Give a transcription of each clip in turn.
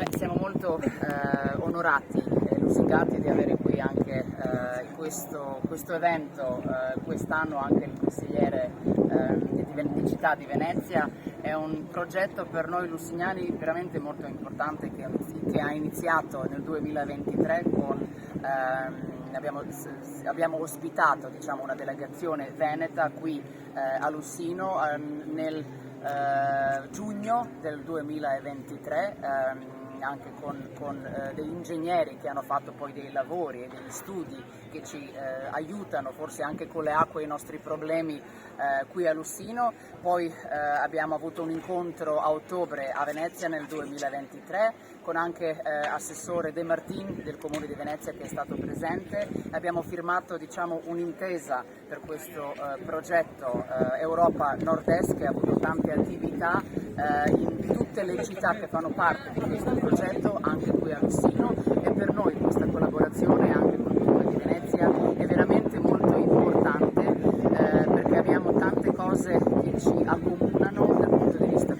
Siamo molto onorati e lusingati di avere qui anche questo evento, quest'anno anche il consigliere di Città di Venezia. È un progetto per noi lusignani veramente molto importante che ha iniziato nel 2023 abbiamo ospitato, diciamo, una delegazione veneta qui a Lussino nel giugno del 2023, anche con degli ingegneri che hanno fatto poi dei lavori e degli studi che ci aiutano forse anche con le acque i nostri problemi qui a Lussino. Poi abbiamo avuto un incontro a ottobre a Venezia nel 2023 con anche assessore De Martin del Comune di Venezia che è stato presente. Abbiamo firmato, diciamo, un'intesa per questo progetto Europa Nord-Est, che ha avuto tante attività in tutte le città che fanno parte di questo progetto, anche qui a Lussino, e per noi questa collaborazione anche con il Comune di Venezia è veramente molto importante perché abbiamo tante cose che ci accomunano dal punto di vista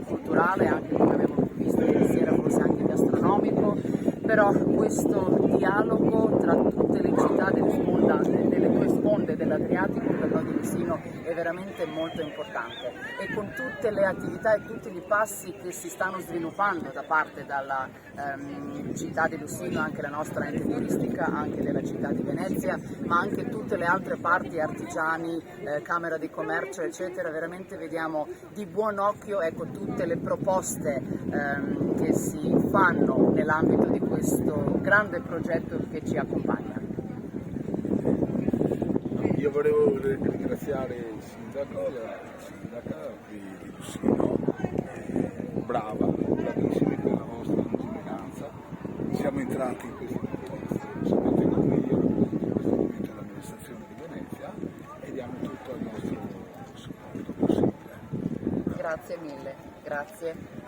culturale, anche come abbiamo visto ieri sera, forse anche gastronomico, però questo dialogo tra tutte le città delle due sponde dell'Adriatico per noi di Lussino è veramente molto importante, e con tutte le attività e tutti i passi che si stanno sviluppando da parte dalla città di Lussino, anche la nostra ente turistica, anche della città di Venezia, ma anche tutte le altre parti, artigiani, Camera di Commercio eccetera, veramente vediamo di buon occhio, ecco, tutte le proposte che si fanno nell'ambito di questo grande progetto che ci accompagna. Io volevo ringraziare il sindaco, la sindaca di Lussino, brava, bravissimi per la vostra lungimiranza. Siamo entrati in questo contesto, soprattutto io in questo momento all'amministrazione di Venezia, e diamo tutto il nostro supporto possibile. Grazie mille, grazie.